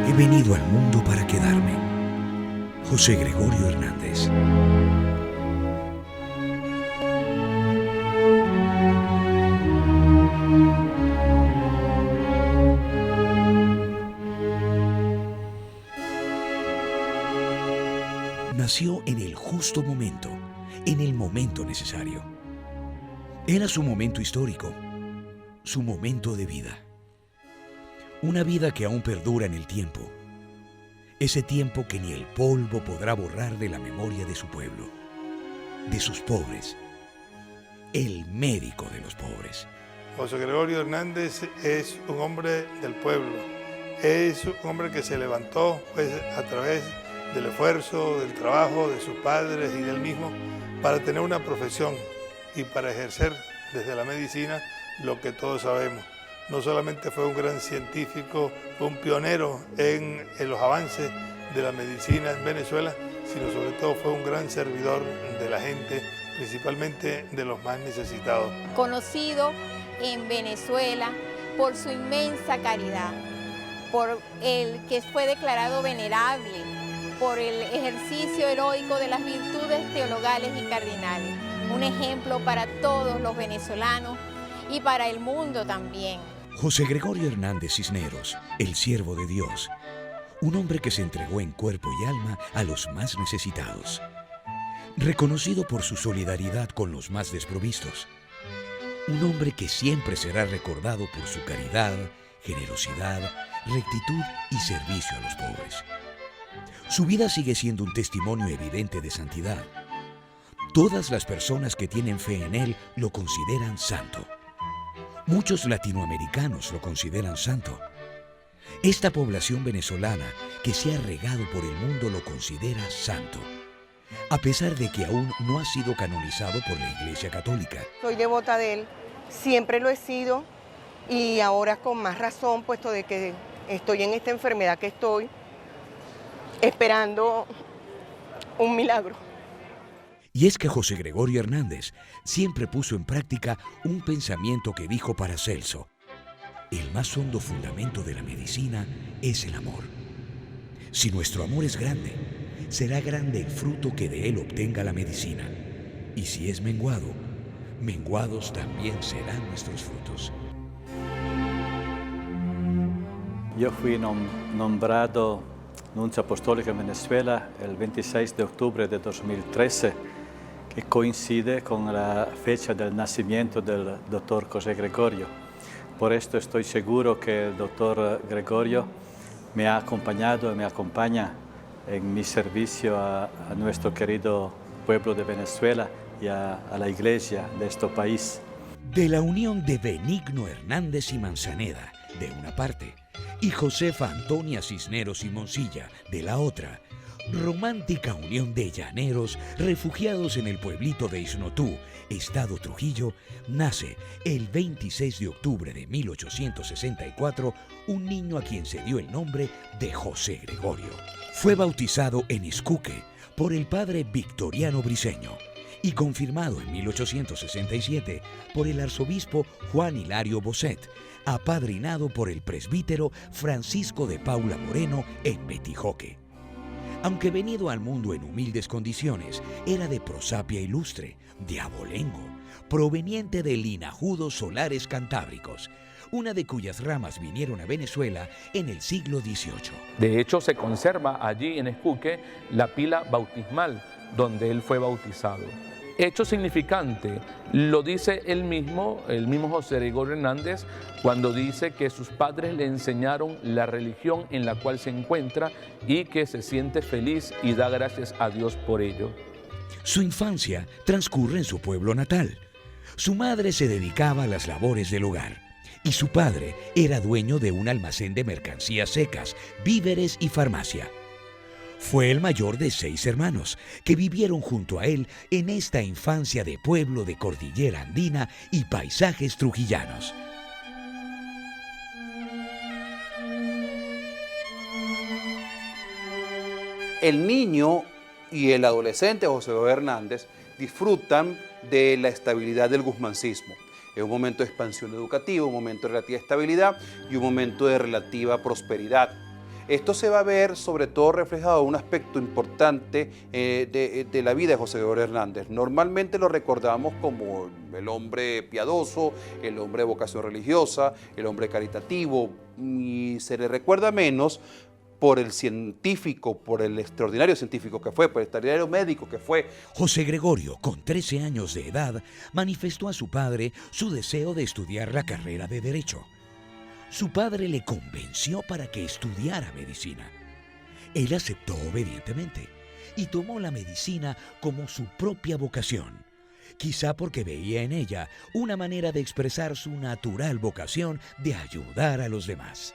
He venido al mundo para quedarme. José Gregorio Hernández. Nació en el justo momento, en el momento necesario. Era su momento histórico, su momento de vida. Una vida que aún perdura en el tiempo. Ese tiempo que ni el polvo podrá borrar de la memoria de su pueblo, de sus pobres. El médico de los pobres. José Gregorio Hernández es un hombre del pueblo. Es un hombre que se levantó pues, a través del esfuerzo, del trabajo de sus padres y del mismo para tener una profesión y para ejercer desde la medicina lo que todos sabemos. No solamente fue un gran científico, fue un pionero en los avances de la medicina en Venezuela, sino sobre todo fue un gran servidor de la gente, principalmente de los más necesitados. Conocido en Venezuela por su inmensa caridad, por el que fue declarado venerable, por el ejercicio heroico de las virtudes teologales y cardinales. Un ejemplo para todos los venezolanos y para el mundo también. José Gregorio Hernández Cisneros, el siervo de Dios, un hombre que se entregó en cuerpo y alma a los más necesitados, reconocido por su solidaridad con los más desprovistos, un hombre que siempre será recordado por su caridad, generosidad, rectitud y servicio a los pobres. Su vida sigue siendo un testimonio evidente de santidad. Todas las personas que tienen fe en él lo consideran santo. Muchos latinoamericanos lo consideran santo. Esta población venezolana que se ha regado por el mundo lo considera santo, a pesar de que aún no ha sido canonizado por la Iglesia Católica. Soy devota de él, siempre lo he sido y ahora con más razón, puesto de que estoy en esta enfermedad que estoy, esperando un milagro. Y es que José Gregorio Hernández siempre puso en práctica un pensamiento que dijo Paracelso: el más hondo fundamento de la medicina es el amor. Si nuestro amor es grande, será grande el fruto que de él obtenga la medicina. Y si es menguado, menguados también serán nuestros frutos. Yo fui nombrado nuncio apostólico en Venezuela el 26 de octubre de 2013, que coincide con la fecha del nacimiento del doctor José Gregorio. Por esto estoy seguro que el doctor Gregorio me ha acompañado y me acompaña en mi servicio a nuestro querido pueblo de Venezuela y a la iglesia de este país. De la unión de Benigno Hernández y Manzaneda, de una parte, y Josefa Antonia Cisneros y Moncilla, de la otra, romántica unión de llaneros refugiados en el pueblito de Isnotú, estado Trujillo, nace el 26 de octubre de 1864 un niño a quien se dio el nombre de José Gregorio. Fue bautizado en Escuque por el padre Victoriano Briceño y confirmado en 1867 por el arzobispo Juan Hilario Bosset, apadrinado por el presbítero Francisco de Paula Moreno en Betijoque. Aunque venido al mundo en humildes condiciones, era de prosapia ilustre, de abolengo, proveniente de linajudos solares cantábricos, una de cuyas ramas vinieron a Venezuela en el siglo XVIII. De hecho, se conserva allí en Escuque la pila bautismal donde él fue bautizado. Hecho significante, lo dice el mismo José Gregorio Hernández, cuando dice que sus padres le enseñaron la religión en la cual se encuentra y que se siente feliz y da gracias a Dios por ello. Su infancia transcurre en su pueblo natal. Su madre se dedicaba a las labores del hogar y su padre era dueño de un almacén de mercancías secas, víveres y farmacia. Fue el mayor de 6 hermanos que vivieron junto a él en esta infancia de pueblo de cordillera andina y paisajes trujillanos. El niño y el adolescente José Gregorio Hernández disfrutan de la estabilidad del guzmancismo. Es un momento de expansión educativa, un momento de relativa estabilidad y un momento de relativa prosperidad. Esto se va a ver sobre todo reflejado en un aspecto importante de la vida de José Gregorio Hernández. Normalmente lo recordamos como el hombre piadoso, el hombre de vocación religiosa, el hombre caritativo, y se le recuerda menos por el científico, por el extraordinario científico que fue, por el extraordinario médico que fue. José Gregorio, con 13 años de edad, manifestó a su padre su deseo de estudiar la carrera de Derecho. Su padre le convenció para que estudiara medicina. Él aceptó obedientemente y tomó la medicina como su propia vocación, quizá porque veía en ella una manera de expresar su natural vocación de ayudar a los demás.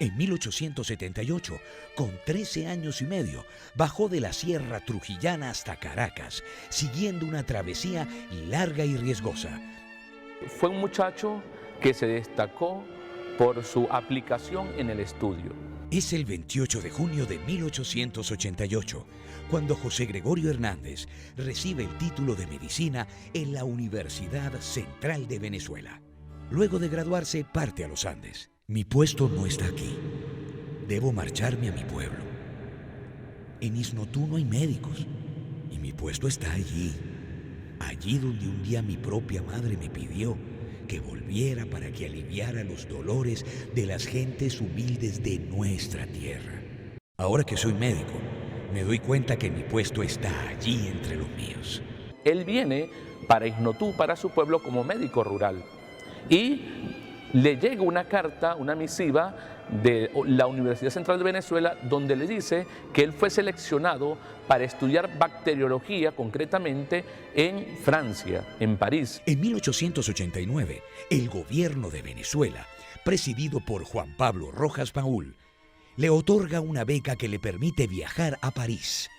En 1878, con 13 años y medio, bajó de la Sierra Trujillana hasta Caracas, siguiendo una travesía larga y riesgosa. Fue un muchacho que se destacó por su aplicación en el estudio. Es el 28 de junio de 1888, cuando José Gregorio Hernández recibe el título de medicina en la Universidad Central de Venezuela. Luego de graduarse, parte a los Andes. Mi puesto no está aquí. Debo marcharme a mi pueblo. En Isnotú no hay médicos y mi puesto está allí. Allí donde un día mi propia madre me pidió que volviera para que aliviara los dolores de las gentes humildes de nuestra tierra. Ahora que soy médico, me doy cuenta que mi puesto está allí entre los míos. Él viene para Isnotú, para su pueblo, como médico rural. Y le llega una carta, una misiva de la Universidad Central de Venezuela, donde le dice que él fue seleccionado para estudiar bacteriología, concretamente en Francia, en París. En 1889, el gobierno de Venezuela, presidido por Juan Pablo Rojas Paul, le otorga una beca que le permite viajar a París,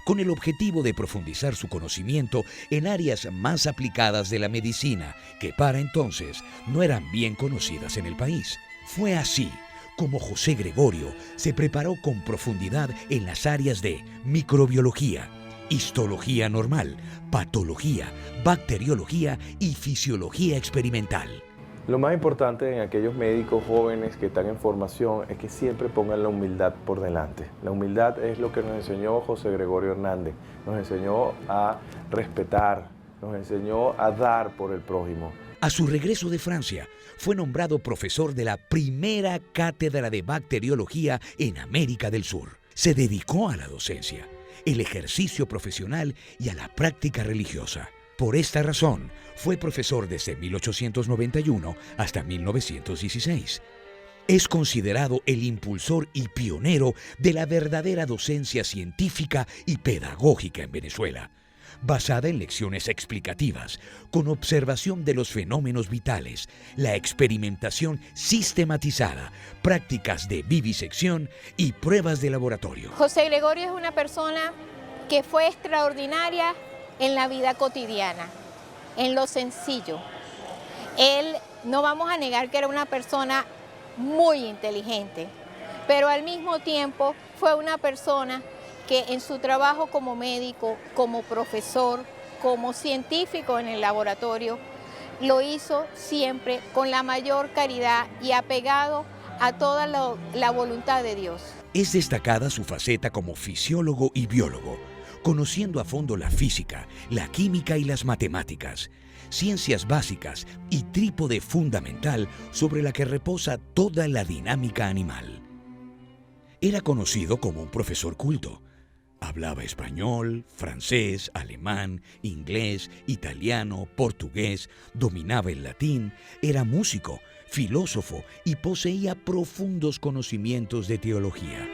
con el objetivo de profundizar su conocimiento en áreas más aplicadas de la medicina, que para entonces no eran bien conocidas en el país. Fue así como José Gregorio se preparó con profundidad en las áreas de microbiología, histología normal, patología, bacteriología y fisiología experimental. Lo más importante en aquellos médicos jóvenes que están en formación es que siempre pongan la humildad por delante. La humildad es lo que nos enseñó José Gregorio Hernández. Nos enseñó a respetar, nos enseñó a dar por el prójimo. A su regreso de Francia, fue nombrado profesor de la primera cátedra de bacteriología en América del Sur. Se dedicó a la docencia, el ejercicio profesional y a la práctica religiosa. Por esta razón, fue profesor desde 1891 hasta 1916. Es considerado el impulsor y pionero de la verdadera docencia científica y pedagógica en Venezuela, basada en lecciones explicativas, con observación de los fenómenos vitales, la experimentación sistematizada, prácticas de vivisección y pruebas de laboratorio. José Gregorio es una persona que fue extraordinaria en la vida cotidiana, en lo sencillo. Él, no vamos a negar que era una persona muy inteligente, pero al mismo tiempo fue una persona que en su trabajo como médico, como profesor, como científico en el laboratorio, lo hizo siempre con la mayor caridad y apegado a toda la voluntad de Dios. Es destacada su faceta como fisiólogo y biólogo, conociendo a fondo la física, la química y las matemáticas, ciencias básicas y trípode fundamental sobre la que reposa toda la dinámica animal. Era conocido como un profesor culto. Hablaba español, francés, alemán, inglés, italiano, portugués, dominaba el latín, era músico, filósofo y poseía profundos conocimientos de teología.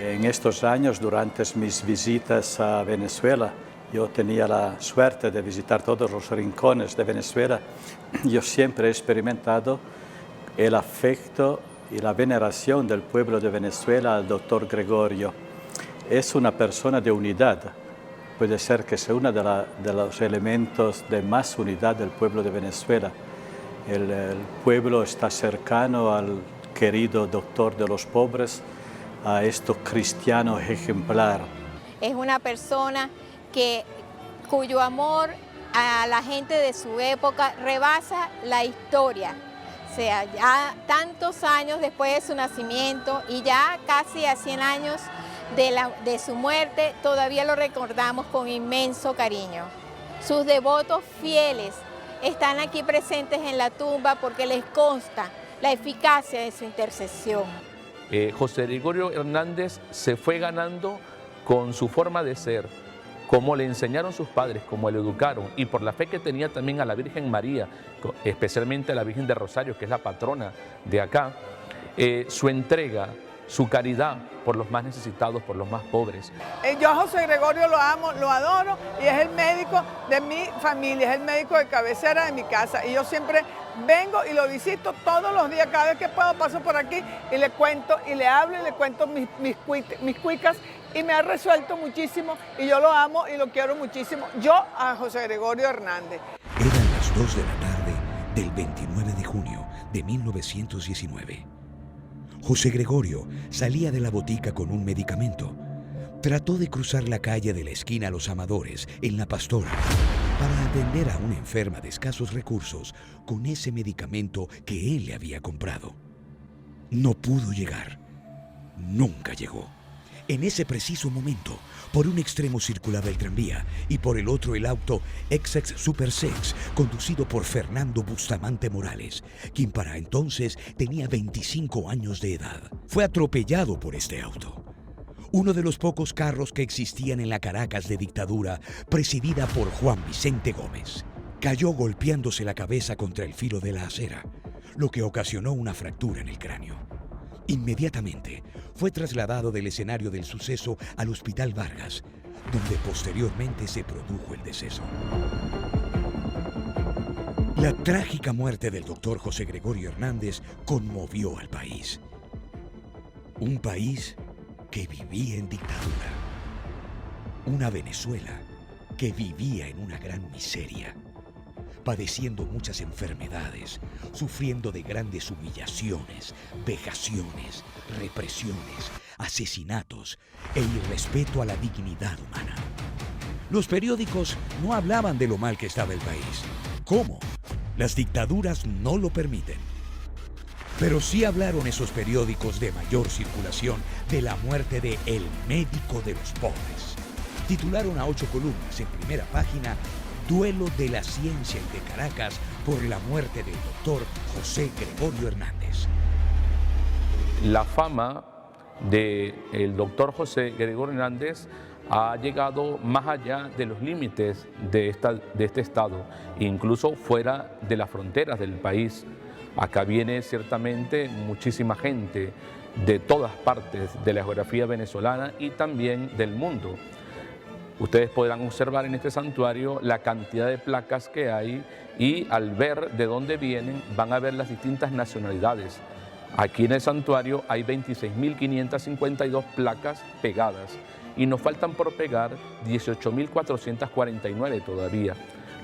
En estos años, durante mis visitas a Venezuela, yo tenía la suerte de visitar todos los rincones de Venezuela. Yo siempre he experimentado el afecto y la veneración del pueblo de Venezuela al doctor Gregorio. Es una persona de unidad. Puede ser que sea uno de los elementos de más unidad del pueblo de Venezuela. El pueblo está cercano al querido doctor de los pobres, a este cristiano ejemplar. Es una persona cuyo amor a la gente de su época rebasa la historia. sea, ya tantos años después de su nacimiento y ya casi a 100 años de su muerte, todavía lo recordamos con inmenso cariño. Sus devotos fieles están aquí presentes en la tumba porque les consta la eficacia de su intercesión. José Gregorio Hernández se fue ganando con su forma de ser, como le enseñaron sus padres, como le educaron, y por la fe que tenía también a la Virgen María, especialmente a la Virgen de Rosario, que es la patrona de acá, su entrega, su caridad por los más necesitados, por los más pobres. Yo a José Gregorio lo amo, lo adoro, y es el médico de mi familia, es el médico de cabecera de mi casa, y yo siempre vengo y lo visito todos los días. Cada vez que puedo paso por aquí y le cuento y le hablo y le cuento mis cuicas, y me ha resuelto muchísimo, y yo lo amo y lo quiero muchísimo. Yo a José Gregorio Hernández. Eran las 2 de la tarde del 29 de junio de 1919. José Gregorio salía de la botica con un medicamento. Trató de cruzar la calle de la esquina Los Amadores, en La Pastora, para atender a una enferma de escasos recursos con ese medicamento que él le había comprado. No pudo llegar. Nunca llegó. En ese preciso momento, por un extremo circulaba el tranvía y por el otro el auto Essex Super Sex, conducido por Fernando Bustamante Morales, quien para entonces tenía 25 años de edad. Fue atropellado por este auto. Uno de los pocos carros que existían en la Caracas de dictadura, presidida por Juan Vicente Gómez. Cayó golpeándose la cabeza contra el filo de la acera, lo que ocasionó una fractura en el cráneo. Inmediatamente fue trasladado del escenario del suceso al Hospital Vargas, donde posteriormente se produjo el deceso. La trágica muerte del doctor José Gregorio Hernández conmovió al país. Un país que vivía en dictadura. Una Venezuela que vivía en una gran miseria, padeciendo muchas enfermedades, sufriendo de grandes humillaciones, vejaciones, represiones, asesinatos e irrespeto a la dignidad humana. Los periódicos no hablaban de lo mal que estaba el país. ¿Cómo? Las dictaduras no lo permiten. Pero sí hablaron esos periódicos de mayor circulación de la muerte de El Médico de los Pobres. Titularon a 8 columnas en primera página: Duelo de la ciencia y de Caracas por la muerte del doctor José Gregorio Hernández. La fama del doctor José Gregorio Hernández ha llegado más allá de los límites de este estado, incluso fuera de las fronteras del país. Acá viene ciertamente muchísima gente de todas partes de la geografía venezolana y también del mundo. Ustedes podrán observar en este santuario la cantidad de placas que hay, y al ver de dónde vienen van a ver las distintas nacionalidades. Aquí en el santuario hay 26.552 placas pegadas y nos faltan por pegar 18.449 todavía,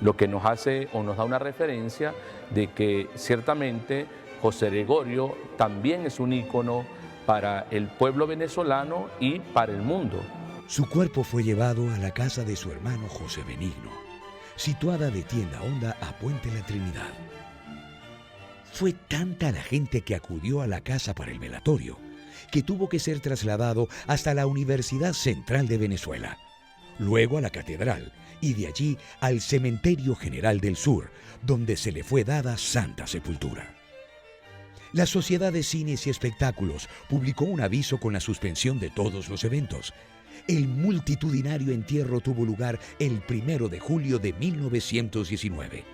lo que nos hace o nos da una referencia de que ciertamente José Gregorio también es un ícono para el pueblo venezolano y para el mundo. Su cuerpo fue llevado a la casa de su hermano José Benigno, situada de Tienda Honda a Puente La Trinidad. Fue tanta la gente que acudió a la casa para el velatorio, que tuvo que ser trasladado hasta la Universidad Central de Venezuela, luego a la Catedral y de allí al Cementerio General del Sur, donde se le fue dada santa sepultura. La Sociedad de Cines y Espectáculos publicó un aviso con la suspensión de todos los eventos. El multitudinario entierro tuvo lugar el 1 de julio de 1919.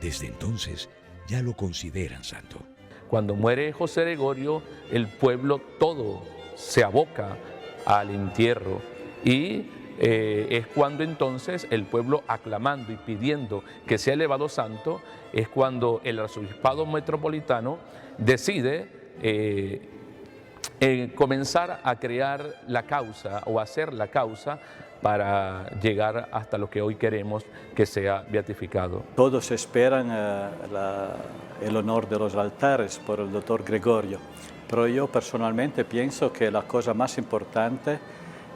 Desde entonces ya lo consideran santo. Cuando muere José Gregorio, el pueblo todo se aboca al entierro y es cuando entonces el pueblo, aclamando y pidiendo que sea elevado santo, es cuando el arzobispado metropolitano decide comenzar a crear la causa o hacer la causa para llegar hasta lo que hoy queremos que sea beatificado. Todos esperan el honor de los altares por el doctor Gregorio, pero yo personalmente pienso que la cosa más importante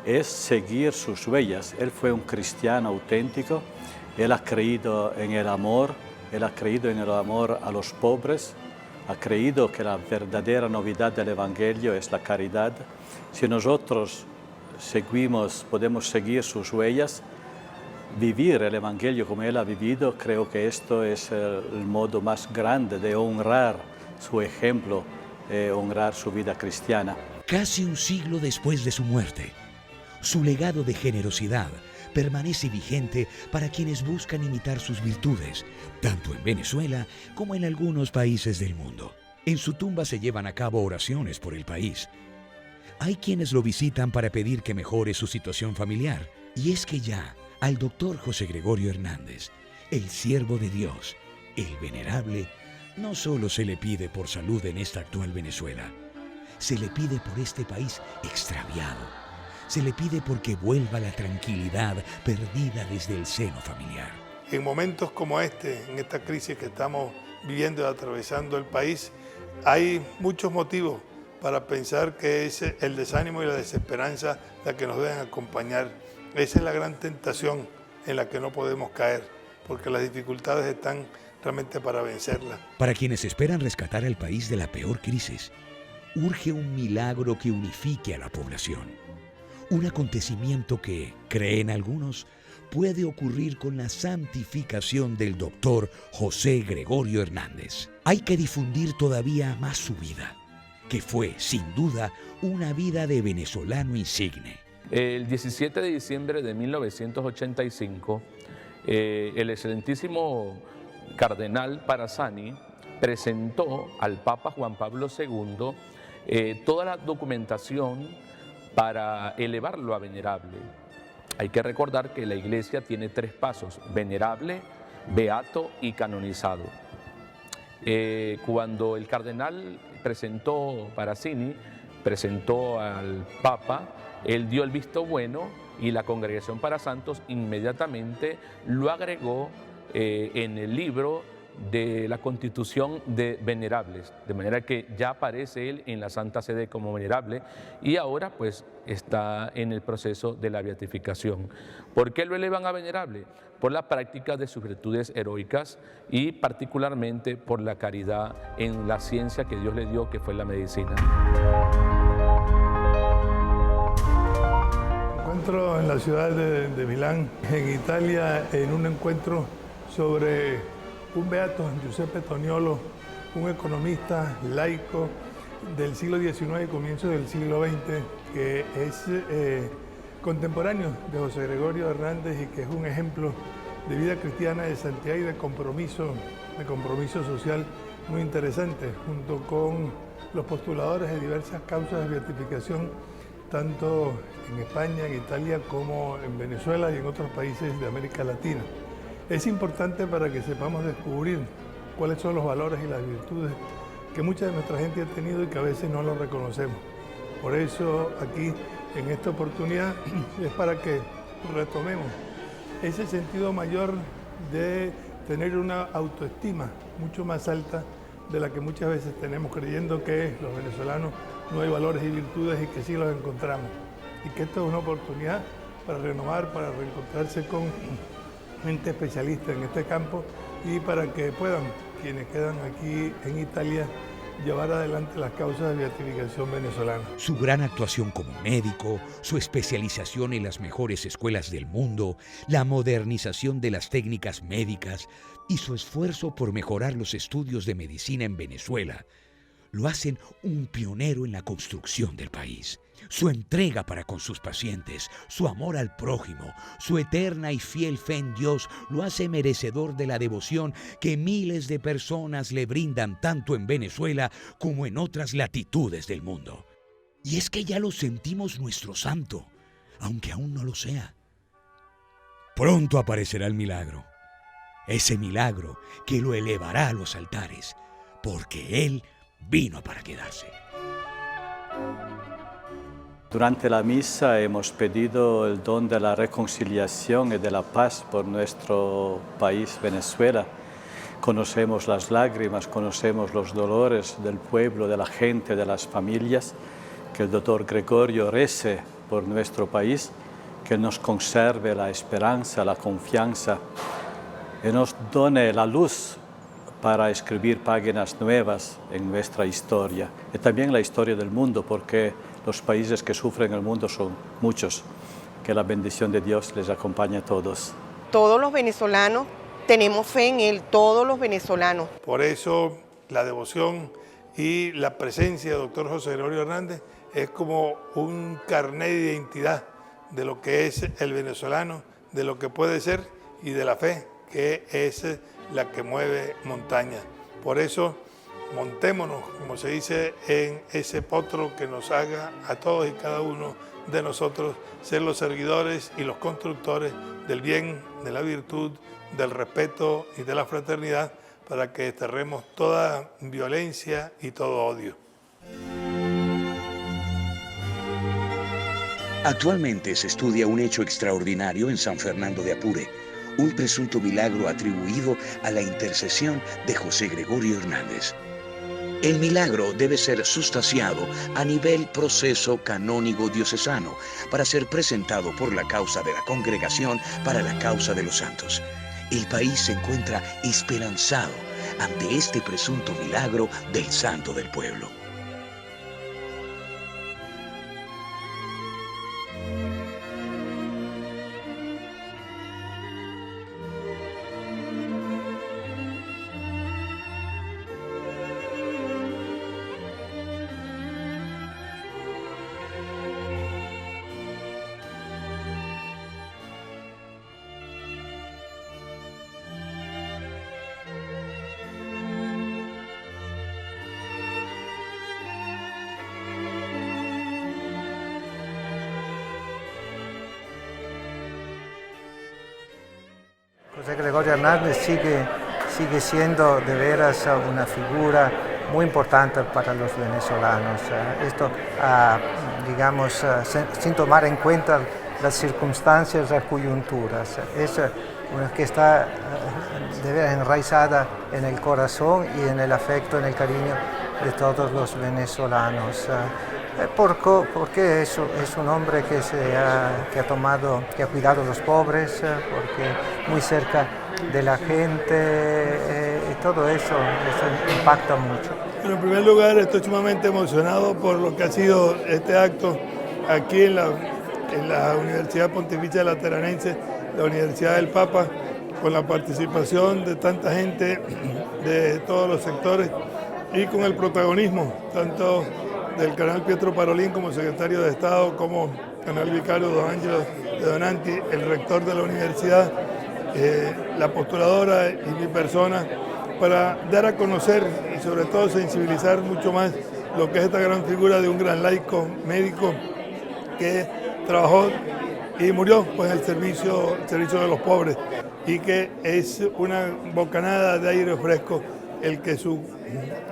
es seguir sus huellas. Él fue un cristiano auténtico, él ha creído en el amor, él ha creído en el amor a los pobres, ha creído que la verdadera novedad del Evangelio es la caridad. Si nosotros podemos seguir sus huellas, vivir el Evangelio como él ha vivido, creo que esto es el modo más grande de honrar su ejemplo, honrar su vida cristiana. Casi un siglo después de su muerte, su legado de generosidad permanece vigente para quienes buscan imitar sus virtudes, tanto en Venezuela como en algunos países del mundo. En su tumba se llevan a cabo oraciones por el país. Hay quienes lo visitan para pedir que mejore su situación familiar. Y es que ya al doctor José Gregorio Hernández, el siervo de Dios, el venerable, no solo se le pide por salud en esta actual Venezuela, se le pide por este país extraviado. Se le pide porque vuelva la tranquilidad perdida desde el seno familiar. En momentos como este, en esta crisis que estamos viviendo y atravesando el país, hay muchos motivos para pensar que es el desánimo y la desesperanza la que nos deben acompañar. Esa es la gran tentación en la que no podemos caer, porque las dificultades están realmente para vencerlas. Para quienes esperan rescatar al país de la peor crisis, urge un milagro que unifique a la población. Un acontecimiento que, creen algunos, puede ocurrir con la santificación del doctor José Gregorio Hernández. Hay que difundir todavía más su vida, que fue, sin duda, una vida de venezolano insigne. El 17 de diciembre de 1985, el excelentísimo cardenal Parassani presentó al Papa Juan Pablo II toda la documentación para elevarlo a venerable. Hay que recordar que la Iglesia tiene 3 pasos: venerable, beato y canonizado. Cuando el cardenal Parassani presentó al Papa, él dio el visto bueno y la Congregación para Santos inmediatamente lo agregó en el libro de la Constitución de Venerables, de manera que ya aparece él en la Santa Sede como venerable y ahora pues está en el proceso de la beatificación. ¿Por qué lo elevan a venerable? Por la práctica de sus virtudes heroicas y particularmente por la caridad en la ciencia que Dios le dio, que fue la medicina. Me encuentro en la ciudad de Milán, en Italia, en un encuentro sobre un beato, Giuseppe Toniolo, un economista laico del siglo XIX y comienzo del siglo XX, que es contemporáneo de José Gregorio Hernández y que es un ejemplo de vida cristiana, de santidad y de compromiso social muy interesante, junto con los postuladores de diversas causas de beatificación, tanto en España, en Italia, como en Venezuela y en otros países de América Latina. Es importante para que sepamos descubrir cuáles son los valores y las virtudes que mucha de nuestra gente ha tenido y que a veces no lo reconocemos. Por eso aquí, en esta oportunidad, es para que retomemos ese sentido mayor de tener una autoestima mucho más alta de la que muchas veces tenemos, creyendo que los venezolanos no hay valores y virtudes y que sí los encontramos. Y que esta es una oportunidad para renovar, para reencontrarse con gente especialista en este campo y para que puedan, quienes quedan aquí en Italia, llevar adelante las causas de beatificación venezolana. Su gran actuación como médico, su especialización en las mejores escuelas del mundo, la modernización de las técnicas médicas y su esfuerzo por mejorar los estudios de medicina en Venezuela lo hacen un pionero en la construcción del país. Su entrega para con sus pacientes, su amor al prójimo, su eterna y fiel fe en Dios lo hace merecedor de la devoción que miles de personas le brindan tanto en Venezuela como en otras latitudes del mundo. Y es que ya lo sentimos nuestro santo, aunque aún no lo sea. Pronto aparecerá el milagro, ese milagro que lo elevará a los altares, porque Él vino para quedarse. Durante la misa hemos pedido el don de la reconciliación y de la paz por nuestro país, Venezuela. Conocemos las lágrimas, conocemos los dolores del pueblo, de la gente, de las familias. Que el doctor Gregorio rece por nuestro país, que nos conserve la esperanza, la confianza y nos done la luz para escribir páginas nuevas en nuestra historia y también la historia del mundo, porque los países que sufren en el mundo son muchos. Que la bendición de Dios les acompañe a todos. Todos los venezolanos tenemos fe en Él, todos los venezolanos. Por eso la devoción y la presencia del doctor José Gregorio Hernández es como un carnet de identidad de lo que es el venezolano, de lo que puede ser y de la fe, que es la que mueve montañas. Por eso montémonos, como se dice, en ese potro que nos haga a todos y cada uno de nosotros ser los seguidores y los constructores del bien, de la virtud, del respeto y de la fraternidad, para que desterremos toda violencia y todo odio. Actualmente se estudia un hecho extraordinario en San Fernando de Apure, un presunto milagro atribuido a la intercesión de José Gregorio Hernández. El milagro debe ser sustanciado a nivel proceso canónico diocesano para ser presentado por la causa de la Congregación para la Causa de los Santos. El país se encuentra esperanzado ante este presunto milagro del santo del pueblo. José Gregorio Hernández sigue siendo de veras una figura muy importante para los venezolanos. Esto, digamos, sin tomar en cuenta las circunstancias, las coyunturas. Es una que está de veras enraizada en el corazón y en el afecto, en el cariño de todos los venezolanos. Porque es un hombre que ha cuidado a los pobres, porque muy cerca de la gente, y todo eso impacta mucho. Bueno, en primer lugar, estoy sumamente emocionado por lo que ha sido este acto aquí en la Universidad Pontificia Lateranense, la Universidad del Papa, con la participación de tanta gente de todos los sectores y con el protagonismo tanto del cardenal Pietro Parolin como secretario de Estado, como cardenal vicario don Ángelo de Donanti, el rector de la universidad, la postuladora y mi persona, para dar a conocer y sobre todo sensibilizar mucho más lo que es esta gran figura de un gran laico médico que trabajó y murió pues, en el servicio de los pobres, y que es una bocanada de aire fresco el que su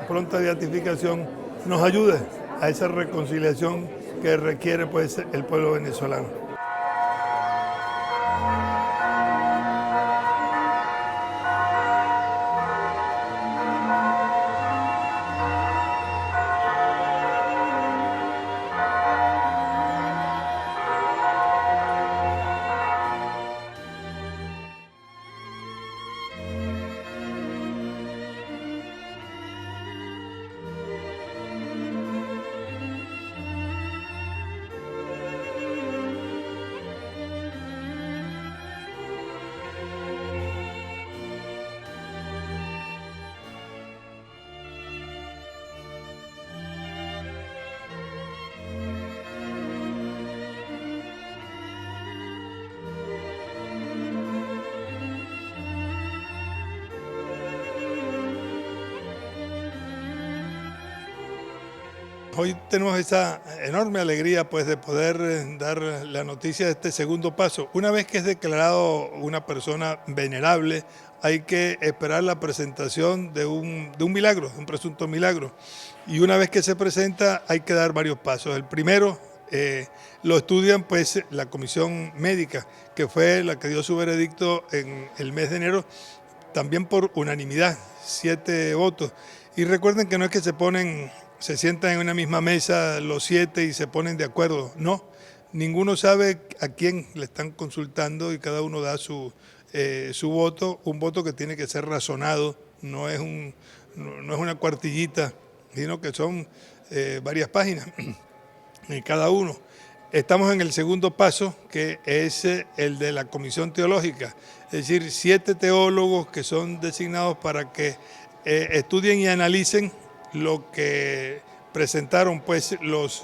pronta beatificación nos ayude a esa reconciliación que requiere pues, el pueblo venezolano. Hoy tenemos esa enorme alegría pues, de poder dar la noticia de este segundo paso. Una vez que es declarado una persona venerable, hay que esperar la presentación de un milagro, un presunto milagro. Y una vez que se presenta, hay que dar varios pasos. El primero lo estudian pues, la comisión médica, que fue la que dio su veredicto en el mes de enero, también por unanimidad, 7 votos. Y recuerden que no es que se sientan en una misma mesa los 7 y se ponen de acuerdo. No, ninguno sabe a quién le están consultando y cada uno da su voto, un voto que tiene que ser razonado, no es una cuartillita, sino que son varias páginas en cada uno. Estamos en el segundo paso, que es el de la comisión teológica, es decir, 7 teólogos que son designados para que estudien y analicen lo que presentaron pues los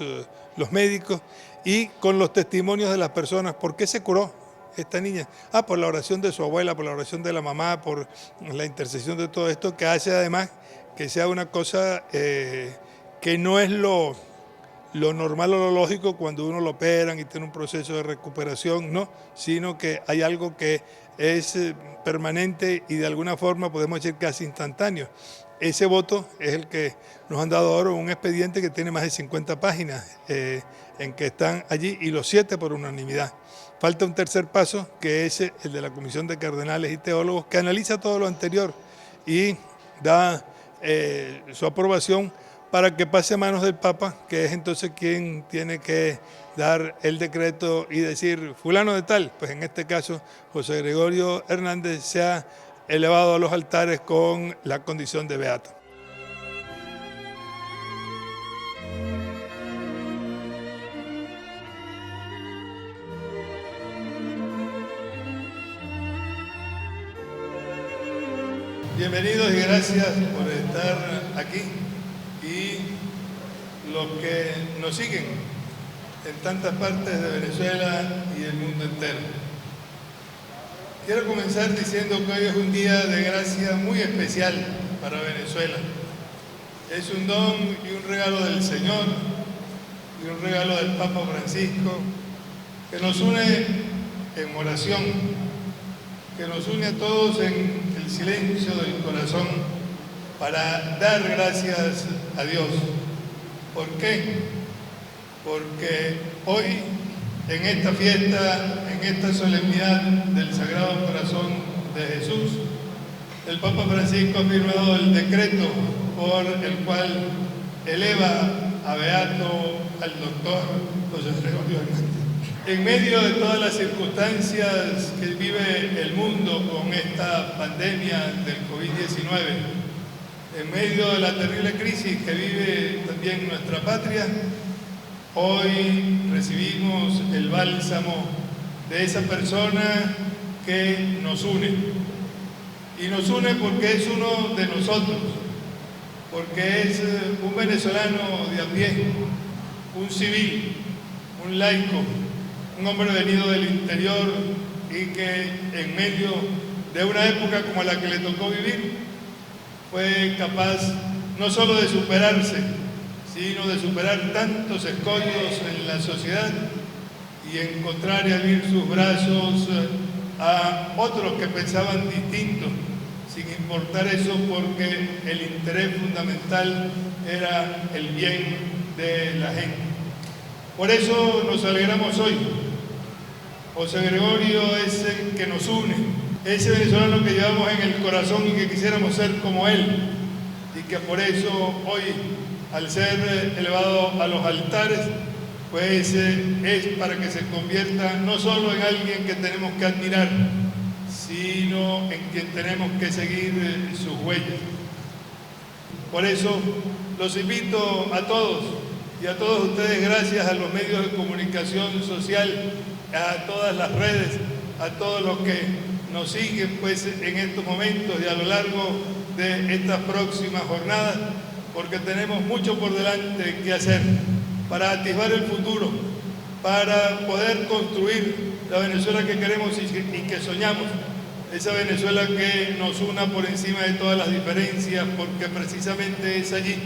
médicos y con los testimonios de las personas. ¿Por qué se curó esta niña? Por la oración de su abuela, por la oración de la mamá, por la intercesión de todo esto, que hace además que sea una cosa que no es lo normal o lo lógico cuando uno lo operan y tiene un proceso de recuperación, no, sino que hay algo que es permanente y de alguna forma podemos decir casi instantáneo. Ese voto es el que nos han dado ahora, un expediente que tiene más de 50 páginas en que están allí, y los 7 por unanimidad. Falta un tercer paso, que es el de la Comisión de Cardenales y Teólogos, que analiza todo lo anterior y da su aprobación para que pase a manos del Papa, que es entonces quien tiene que dar el decreto y decir, fulano de tal, pues en este caso José Gregorio Hernández se ha elevado a los altares con la condición de beato. Bienvenidos y gracias por estar aquí y los que nos siguen en tantas partes de Venezuela y el mundo entero. Quiero comenzar diciendo que hoy es un día de gracia muy especial para Venezuela. Es un don y un regalo del Señor y un regalo del Papa Francisco que nos une en oración, que nos une a todos en el silencio del corazón para dar gracias a Dios. ¿Por qué? Porque hoy, en esta fiesta, en esta solemnidad del Sagrado Corazón de Jesús, el Papa Francisco ha firmado el decreto por el cual eleva a beato al doctor José Gregorio Hernández. En medio de todas las circunstancias que vive el mundo con esta pandemia del COVID-19, en medio de la terrible crisis que vive también nuestra patria, hoy recibimos el bálsamo de esa persona que nos une. Y nos une porque es uno de nosotros, porque es un venezolano de a pie, un civil, un laico, un hombre venido del interior y que en medio de una época como la que le tocó vivir, fue capaz no solo de superarse, sino de superar tantos escollos en la sociedad y encontrar y abrir sus brazos a otros que pensaban distinto, sin importar eso, porque el interés fundamental era el bien de la gente. Por eso nos alegramos hoy. José Gregorio es el que nos une, ese venezolano que llevamos en el corazón y que quisiéramos ser como él, y que por eso hoy, al ser elevado a los altares, pues es para que se convierta no solo en alguien que tenemos que admirar, sino en quien tenemos que seguir sus huellas. Por eso los invito a todos y a todos ustedes, gracias a los medios de comunicación social, a todas las redes, a todos los que nos siguen pues en estos momentos y a lo largo de estas próximas jornadas, porque tenemos mucho por delante que hacer para atisbar el futuro, para poder construir la Venezuela que queremos y que soñamos, esa Venezuela que nos una por encima de todas las diferencias, porque precisamente es allí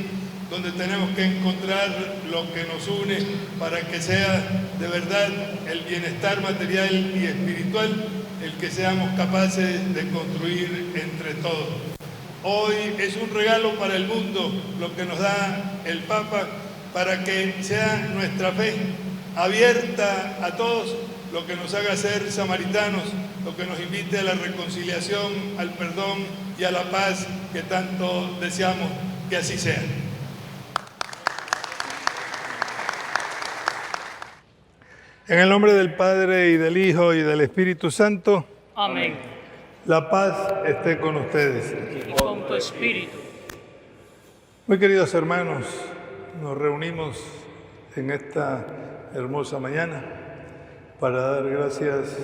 donde tenemos que encontrar lo que nos une para que sea de verdad el bienestar material y espiritual el que seamos capaces de construir entre todos. Hoy es un regalo para el mundo lo que nos da el Papa para que sea nuestra fe abierta a todos, lo que nos haga ser samaritanos, lo que nos invite a la reconciliación, al perdón y a la paz que tanto deseamos que así sea. En el nombre del Padre y del Hijo y del Espíritu Santo. Amén. La paz esté con ustedes. Y con tu espíritu. Muy queridos hermanos, nos reunimos en esta hermosa mañana para dar gracias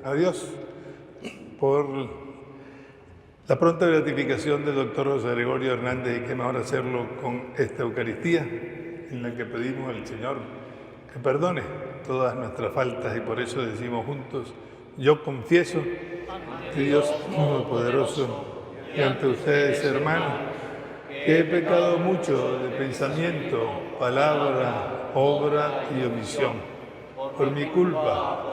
a Dios por la pronta beatificación del doctor José Gregorio Hernández, y qué mejor hacerlo con esta Eucaristía en la que pedimos al Señor que perdone todas nuestras faltas, y por eso decimos juntos: yo confieso que Dios Todopoderoso y ante ustedes, hermanos, que he pecado mucho de pensamiento, palabra, obra y omisión, por mi culpa,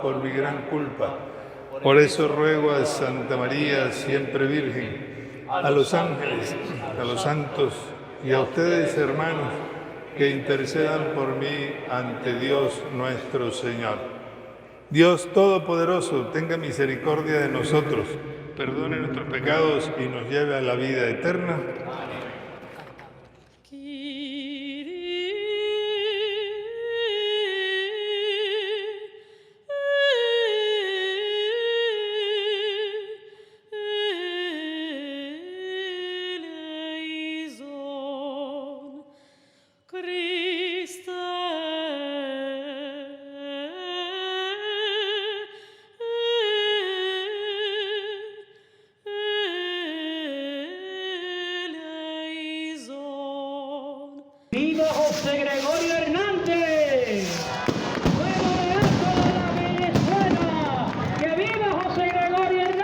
por mi gran culpa. Por eso ruego a Santa María, siempre Virgen, a los ángeles, a los santos y a ustedes, hermanos, que intercedan por mí ante Dios nuestro Señor. Dios Todopoderoso, tenga misericordia de nosotros, perdone nuestros pecados y nos lleve a la vida eterna. ¡Viva José Gregorio Hernández! ¡Nuevo beato de la Venezuela! ¡Que viva José Gregorio Hernández!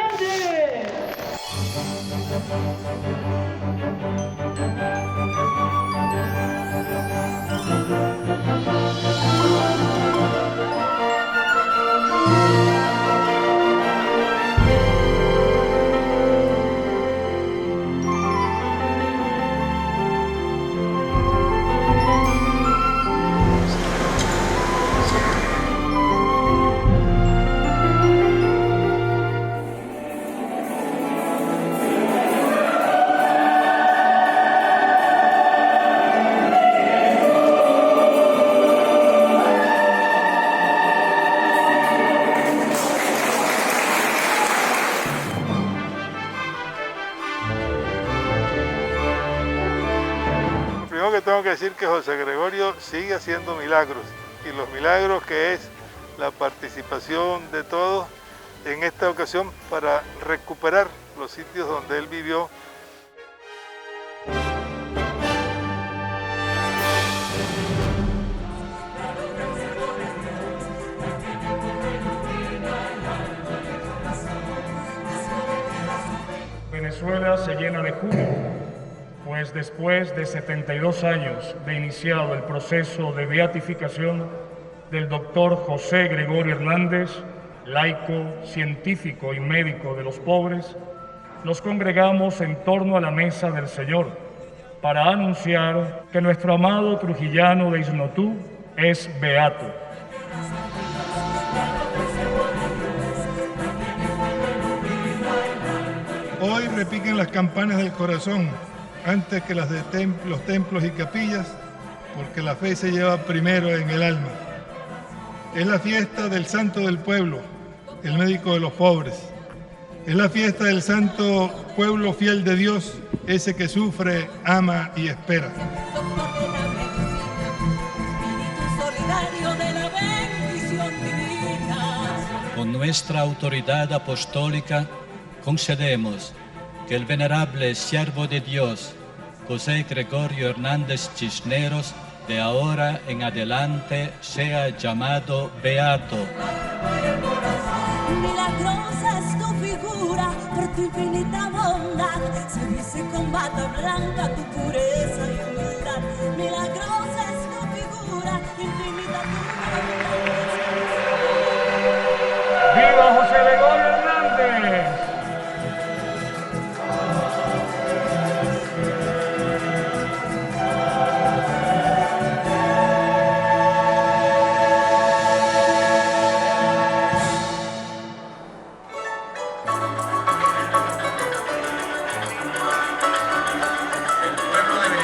Primero que tengo que decir que José Gregorio sigue haciendo milagros, y los milagros que es la participación de todos en esta ocasión para recuperar los sitios donde él vivió. Venezuela se llena de júbilo, pues después de 72 años de iniciado el proceso de beatificación del doctor José Gregorio Hernández, laico, científico y médico de los pobres, nos congregamos en torno a la mesa del Señor para anunciar que nuestro amado trujillano de Isnotú es beato. Hoy repiquen las campanas del corazón antes que las de los templos y capillas, porque la fe se lleva primero en el alma. Es la fiesta del santo del pueblo, el médico de los pobres. Es la fiesta del santo pueblo fiel de Dios, ese que sufre, ama y espera. Con nuestra autoridad apostólica concedemos que el venerable siervo de Dios, José Gregorio Hernández Cisneros, de ahora en adelante sea llamado beato. Milagrosa es tu figura, por tu infinita bondad, se dice con bata blanca tu pureza y humildad. Milagrosa es tu figura, infinita tu bondad. ¡Viva José Gregorio Hernández! El pueblo de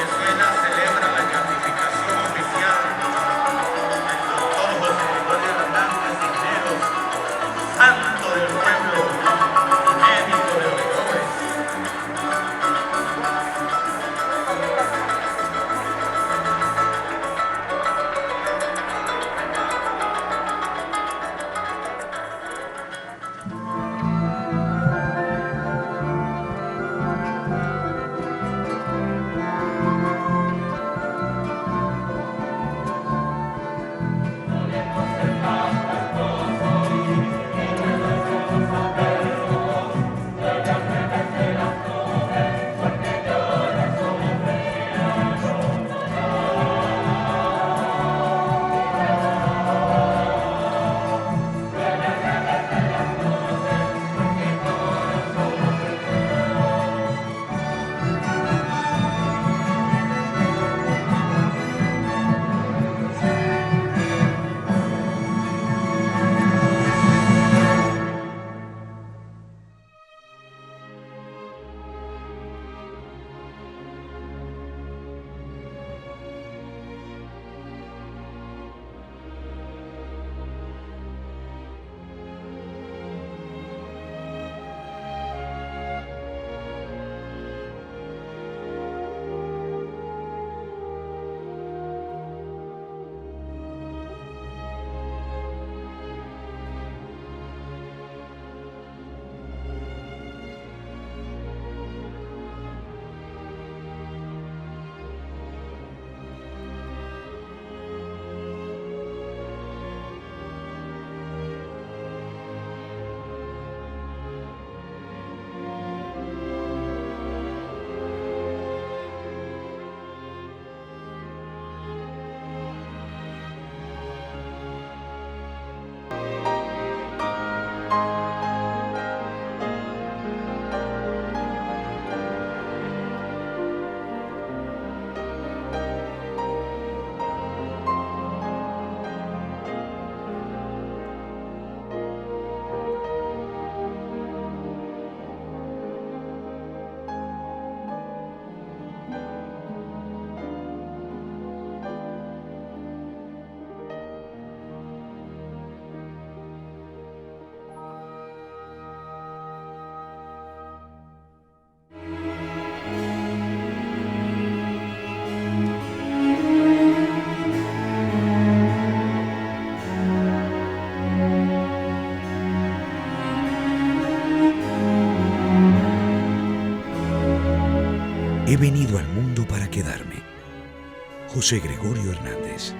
He venido al mundo para quedarme. José Gregorio Hernández.